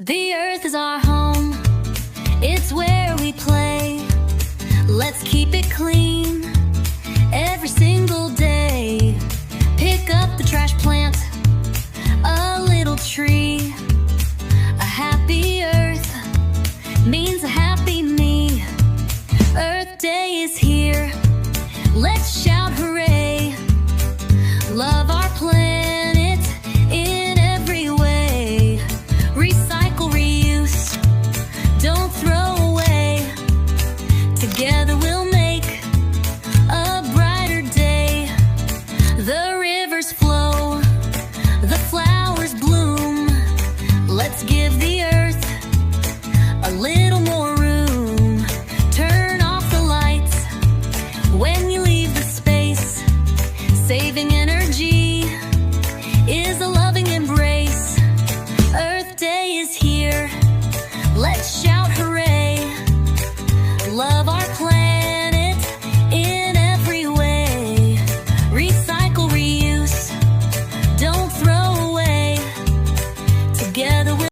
The earth is our home, it's where we play. Let's keep it clean every single day. Pick up the trash, plant a little tree. A happy earth means a happy me. Earth Day is here, let's shout hooray. Love our planet in every way. Recycle, reuse, don't throw away. Together we'll make a brighter day. The rivers flow, the flowers bloom. Let's give the earth